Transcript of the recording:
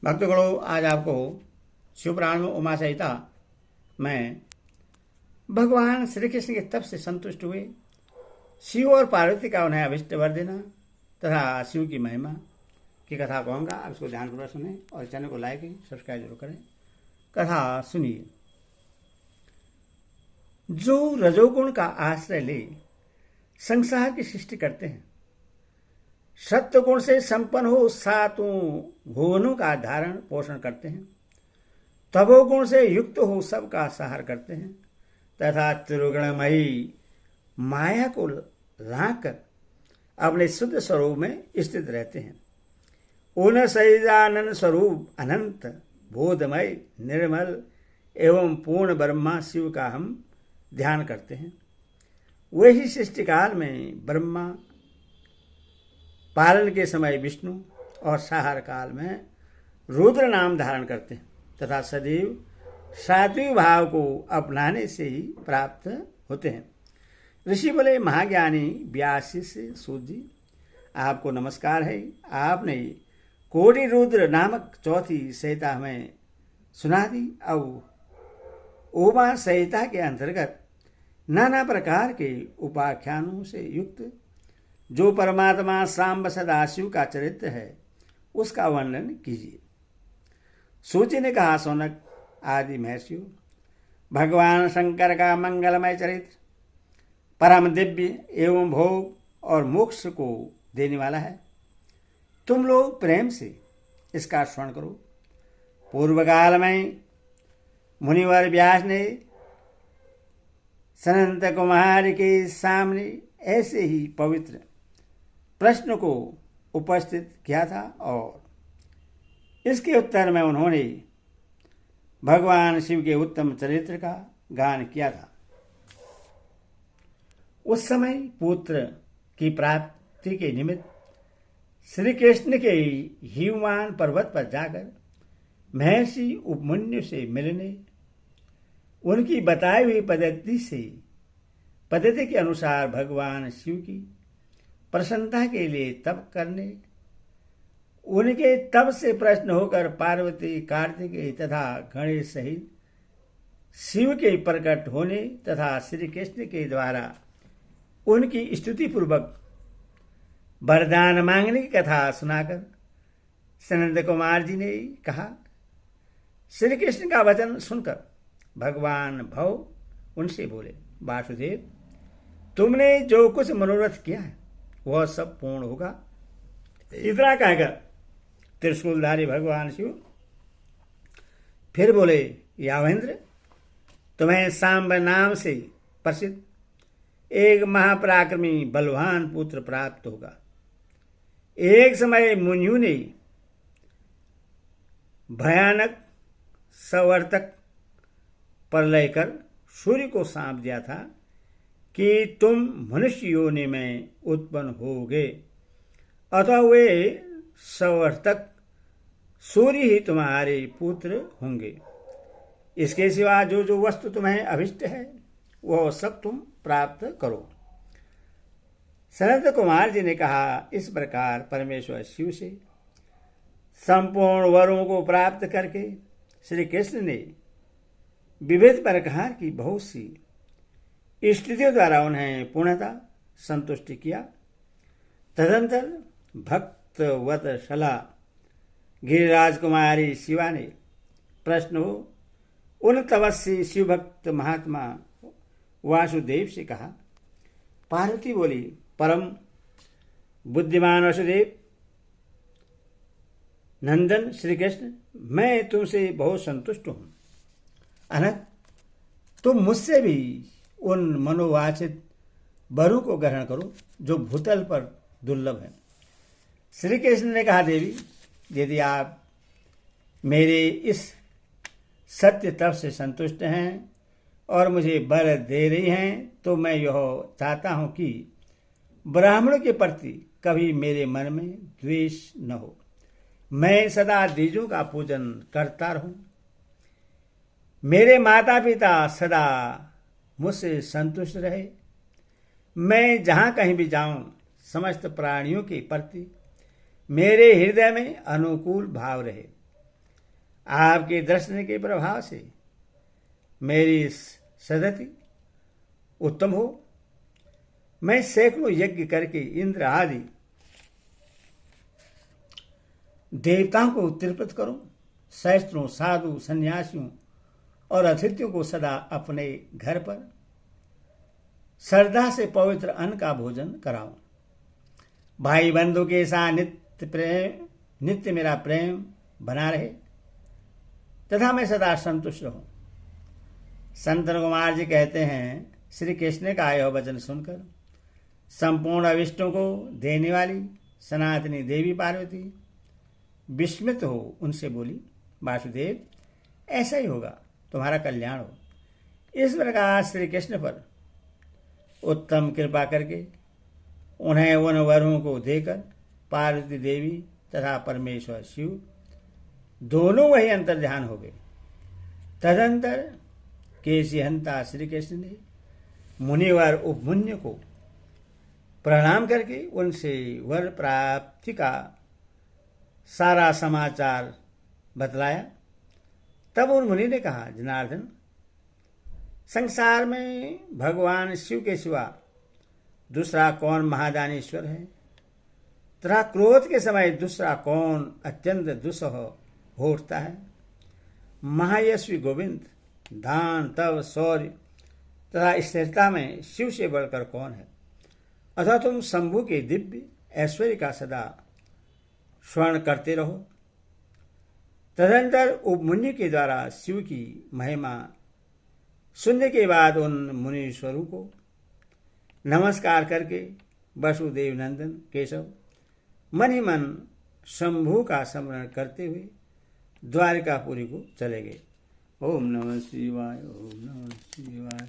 भक्तगणों, आज आपको शिवपुराण में उमा सहिता में भगवान श्री कृष्ण के तप से संतुष्ट हुए शिव और पार्वती का उन्हें अभिष्ट वर देना तथा शिव की महिमा की कथा कहूँगा। आप इसको ध्यानपूर्वक सुने और चैनल को लाइक सब्सक्राइब जरूर करें। कथा सुनिए। जो रजोगुण का आश्रय ले संसार की सृष्टि करते हैं, सत्य गुण से संपन्न हो सातों भुवनों का धारण पोषण करते हैं, तपोगुण से युक्त हो सबका सहार करते हैं तथा त्रिगुणमयी माया को लांघ कर अपने शुद्ध स्वरूप में स्थित रहते हैं। उन सहिजानंद स्वरूप अनंत बोधमय निर्मल एवं पूर्ण ब्रह्मा शिव का हम ध्यान करते हैं। वही सृष्टि काल में ब्रह्मा, पालन के समय विष्णु और संहार काल में रुद्र नाम धारण करते हैं तथा सदैव सात्विक भाव को अपनाने से ही प्राप्त होते हैं। ऋषि बोले, महाज्ञानी व्यास से सूत जी, आपको नमस्कार है। आपने कोटि रुद्र नामक चौथी संहिता हमें सुना दी। अब उमा संहिता के अंतर्गत नाना प्रकार के उपाख्यानों से युक्त जो परमात्मा सांब सदाशिव का चरित्र है उसका वर्णन कीजिए। सूची ने कहा, सौनक आदि महर्षियों, भगवान शंकर का मंगलमय चरित्र परम दिव्य एवं भोग और मोक्ष को देने वाला है। तुम लोग प्रेम से इसका श्रवण करो। पूर्व काल में मुनिवर व्यास ने सनंत कुमार के सामने ऐसे ही पवित्र प्रश्न को उपस्थित किया था और इसके उत्तर में उन्होंने भगवान शिव के उत्तम चरित्र का गान किया था। उस समय पुत्र की प्राप्ति के निमित्त श्री कृष्ण के हिमवान पर्वत पर जाकर महर्षि उपमन्यु से मिलने, उनकी बताई हुई पद्धति के अनुसार भगवान शिव की प्रसन्नता के लिए तप करने, उनके तप से प्रसन्न होकर पार्वती, कार्तिकेय तथा गणेश सहित शिव के प्रकट होने तथा श्री कृष्ण के द्वारा उनकी स्तुति पूर्वक वरदान मांगने की कथा सुनाकर सनंद कुमार जी ने कहा। श्री कृष्ण का वचन सुनकर भगवान भव उनसे बोले, वासुदेव, तुमने जो कुछ मनोरथ किया है वह सब पूर्ण होगा। इतना कहकर त्रिशूलधारी भगवान शिव फिर बोले, यावेंद्र, तुम्हें सांब नाम से प्रसिद्ध एक महापराक्रमी बलवान पुत्र प्राप्त होगा। एक समय मुनियों ने भयानक सवर्तक प्रलय कर सूर्य को सांप दिया था कि तुम मनुष्य योनि में उत्पन्न होगे, अतः वे सवर्तक सूर्य ही तुम्हारे पुत्र होंगे। इसके सिवा जो जो वस्तु तुम्हें अभिष्ट है वह सब तुम प्राप्त करो। सनत कुमार जी ने कहा, इस प्रकार परमेश्वर शिव से संपूर्ण वरों को प्राप्त करके श्री कृष्ण ने विविध प्रकार की बहुत सी स्थितियों द्वारा उन्हें पूर्णतः संतुष्ट किया। तदंतर भक्त वत्सला गिरिराज कुमारी शिवा ने प्रश्न हो उन तपस्वी शिवभक्त महात्मा वासुदेव से कहा। पार्वती बोली, परम बुद्धिमान वसुदेव नंदन श्री कृष्ण, मैं तुमसे बहुत संतुष्ट हूं। अनंत, तुम मुझसे भी उन मनोवांछित वरों को ग्रहण करो जो भूतल पर दुर्लभ है। श्री कृष्ण ने कहा, देवी, यदि आप मेरे इस सत्य तप से संतुष्ट हैं और मुझे वर दे रही हैं तो मैं यह चाहता हूं कि ब्राह्मणों के प्रति कभी मेरे मन में द्वेष न हो। मैं सदा द्विजों का पूजन करता रहूं। मेरे माता पिता सदा मुझसे संतुष्ट रहे। मैं जहां कहीं भी जाऊं समस्त प्राणियों के प्रति मेरे हृदय में अनुकूल भाव रहे। आपके दर्शन के प्रभाव से मेरी सदति उत्तम हो। मैं सैकड़ों यज्ञ करके इंद्र आदि देवताओं को तृप्त करूं, सहस्त्रों साधु सन्यासियों और अतिथियों को सदा अपने घर पर श्रद्धा से पवित्र अन्न का भोजन कराऊं। भाई बंधु के साथ नित्य मेरा प्रेम बना रहे तथा मैं सदा संतुष्ट रहूं। संतन कुमार जी कहते हैं, श्री कृष्ण का यह वचन सुनकर संपूर्ण अविष्टों को देने वाली सनातनी देवी पार्वती विस्मित हो उनसे बोली, वासुदेव ऐसा ही होगा, तुम्हारा कल्याण हो। इस प्रकार श्री कृष्ण पर उत्तम कृपा करके उन्हें उन वरों को देकर पार्वती देवी तथा परमेश्वर शिव दोनों वही अंतर्ध्यान हो गए। तदंतर केशिहंता श्री कृष्ण ने मुनिवर उपमन्यु को प्रणाम करके उनसे वर प्राप्ति का सारा समाचार बतलाया। तब उन मुनि ने कहा, जनार्दन, संसार में भगवान शिव के सिवा दूसरा कौन महादानेश्वर है तथा क्रोध के समय दूसरा कौन अत्यंत दुस्सह हो उठता है। महायशवी गोविंद दान तव शौर्य तथा स्थिरता में शिव से बढ़कर कौन है। अतः तुम शंभु के दिव्य ऐश्वर्य का सदा स्मरण करते रहो। तदंतर उपमुनि के द्वारा शिव की महिमा सुनने के बाद उन मुनीश्वरों को नमस्कार करके वसुदेव नंदन केशव मन ही मन शंभु का स्मरण करते हुए द्वारिकापुरी को चले गए। ओम नमः शिवाय, ओम नमः शिवाय।